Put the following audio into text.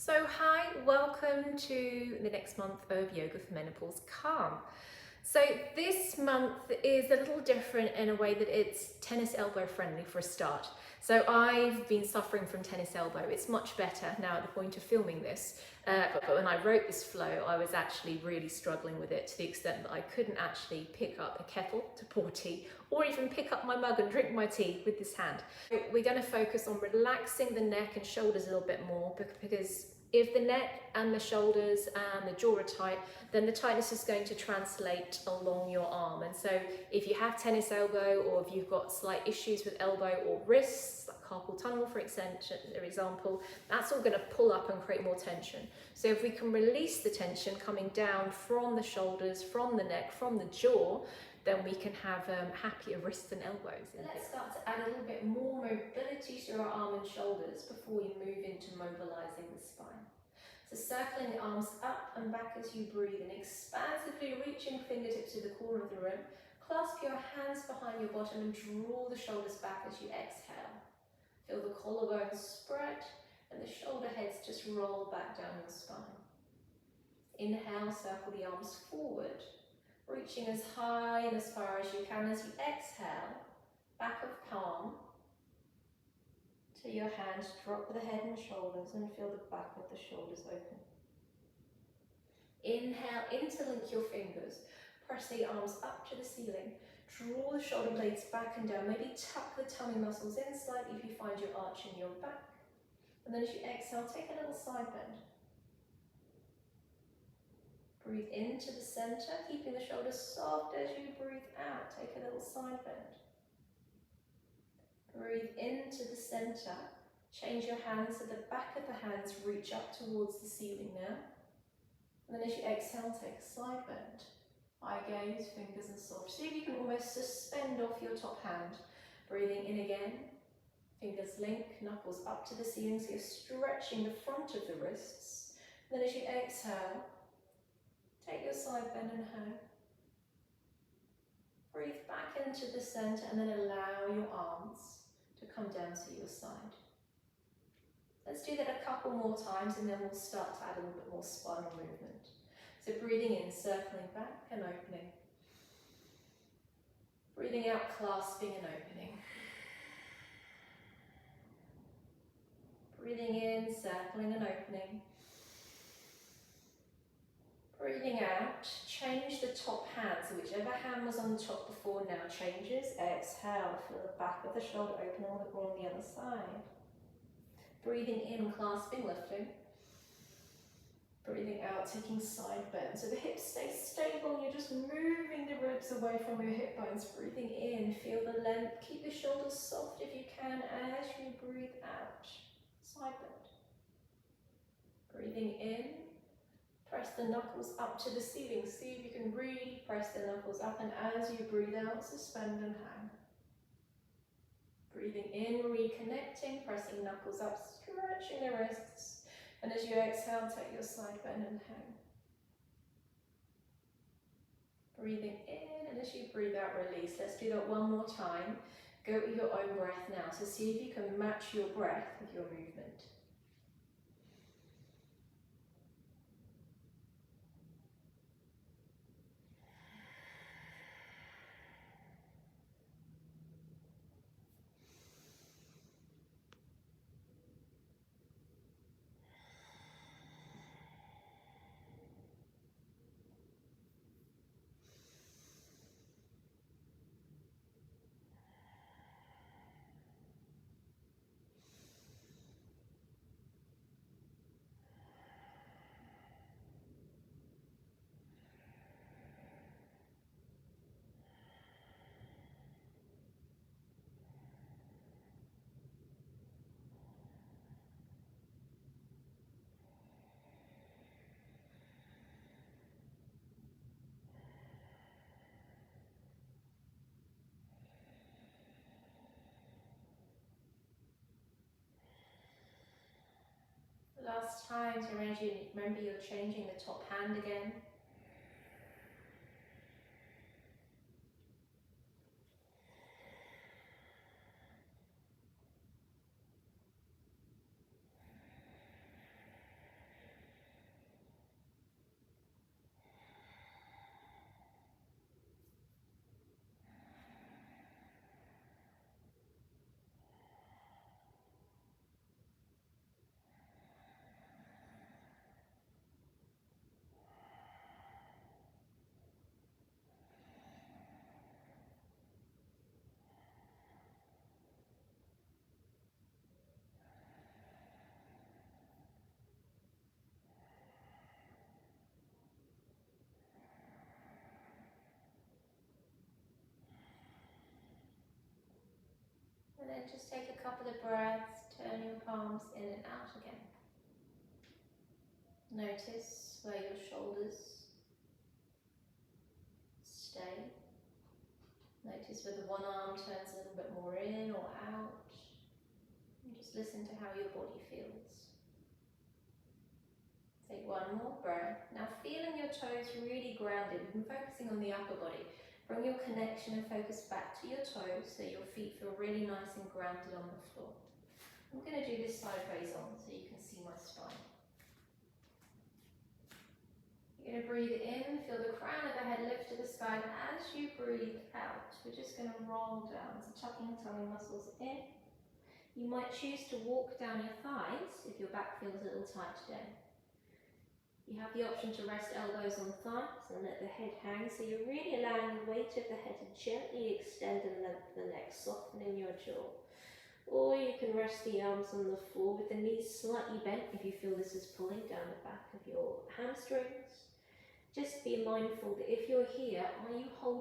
So hi, welcome to the next month of Yoga for Menopause Calm. So this month is a little different in a way that it's tennis elbow friendly for a start. So I've been suffering from tennis elbow. It's much better now at the point of filming this. But when I wrote this flow, I was actually really struggling with it to the extent that I couldn't actually pick up a kettle to pour tea or even pick up my mug and drink my tea with this hand. We're going to focus on relaxing the neck and shoulders a little bit more because if the neck and the shoulders and the jaw are tight, then the tightness is going to translate along your arm. And so if you have tennis elbow, or if you've got slight issues with elbow or wrists, like carpal tunnel for example, that's all going to pull up and create more tension. So if we can release the tension coming down from the shoulders, from the neck, from the jaw, then we can have happier wrists and elbows. Let's start to add a little bit more mobility to our arm and shoulders before we move into mobilizing the spine. So circling the arms up and back as you breathe and expansively reaching fingertips to the corner of the room. Clasp your hands behind your bottom and draw the shoulders back as you exhale. Feel the collarbones spread and the shoulder heads just roll back down your spine. Inhale, circle the arms forward, reaching as high and as far as you can. As you exhale, back of palm to your hands, drop the head and shoulders and feel the back of the shoulders open. Inhale, interlink your fingers, press the arms up to the ceiling, draw the shoulder blades back and down, maybe tuck the tummy muscles in slightly if you find you're arching your back. And then as you exhale, take a little side bend. Breathe into the center, keeping the shoulders soft as you breathe out. Take a little side bend. Breathe into the center. Change your hands so the back of the hands reach up towards the ceiling now. And then as you exhale, take a side bend. Eye gaze, fingers and soft. See if you can almost suspend off your top hand. Breathing in again. Fingers link, knuckles up to the ceiling so you're stretching the front of the wrists. And then as you exhale, take your side bend and hang. Breathe back into the center and then allow your arms to come down to your side. Let's do that a couple more times and then we'll start to add a little bit more spinal movement. So breathing in, circling back and opening. Breathing out, clasping and opening. Breathing in, circling and opening. Breathing out, change the top hand, so whichever hand was on the top before now changes. Exhale, feel the back of the shoulder open a little bit more on the other side. Breathing in, clasping, lifting. Breathing out, taking side bend. So the hips stay stable and you're just moving the ribs away from your hip bones. Breathing in, feel the length. Keep your shoulders soft if you can as you breathe out. Side bend. Breathing in. Press the knuckles up to the ceiling. See if you can really press the knuckles up, and as you breathe out, suspend and hang. Breathing in, reconnecting, pressing knuckles up, stretching the wrists. And as you exhale, take your side bend and hang. Breathing in, and as you breathe out, release. Let's do that one more time. Go with your own breath now. So see if you can match your breath with your movement. Last time, so remember you're changing the top hand again. then just take a couple of breaths, turn your palms in and out again. Notice where your shoulders stay. Notice whether one arm turns a little bit more in or out. And just listen to how your body feels. Take one more breath. Now feeling your toes really grounded, we've been focusing on the upper body. Bring your connection and focus back to your toes so your feet feel really nice and grounded on the floor. I'm going to do this sideways on so you can see my spine. You're going to breathe in, feel the crown of the head lift to the sky, and as you breathe out, we're just going to roll down. So tucking tummy muscles in. You might choose to walk down your thighs if your back feels a little tight today. You have the option to rest elbows on thighs and let the head hang, so you're really allowing the weight of the head to gently extend and lengthen the neck, softening your jaw. Or you can rest the arms on the floor with the knees slightly bent if you feel this is pulling down the back of your hamstrings. Just be mindful that if you're here, are you holding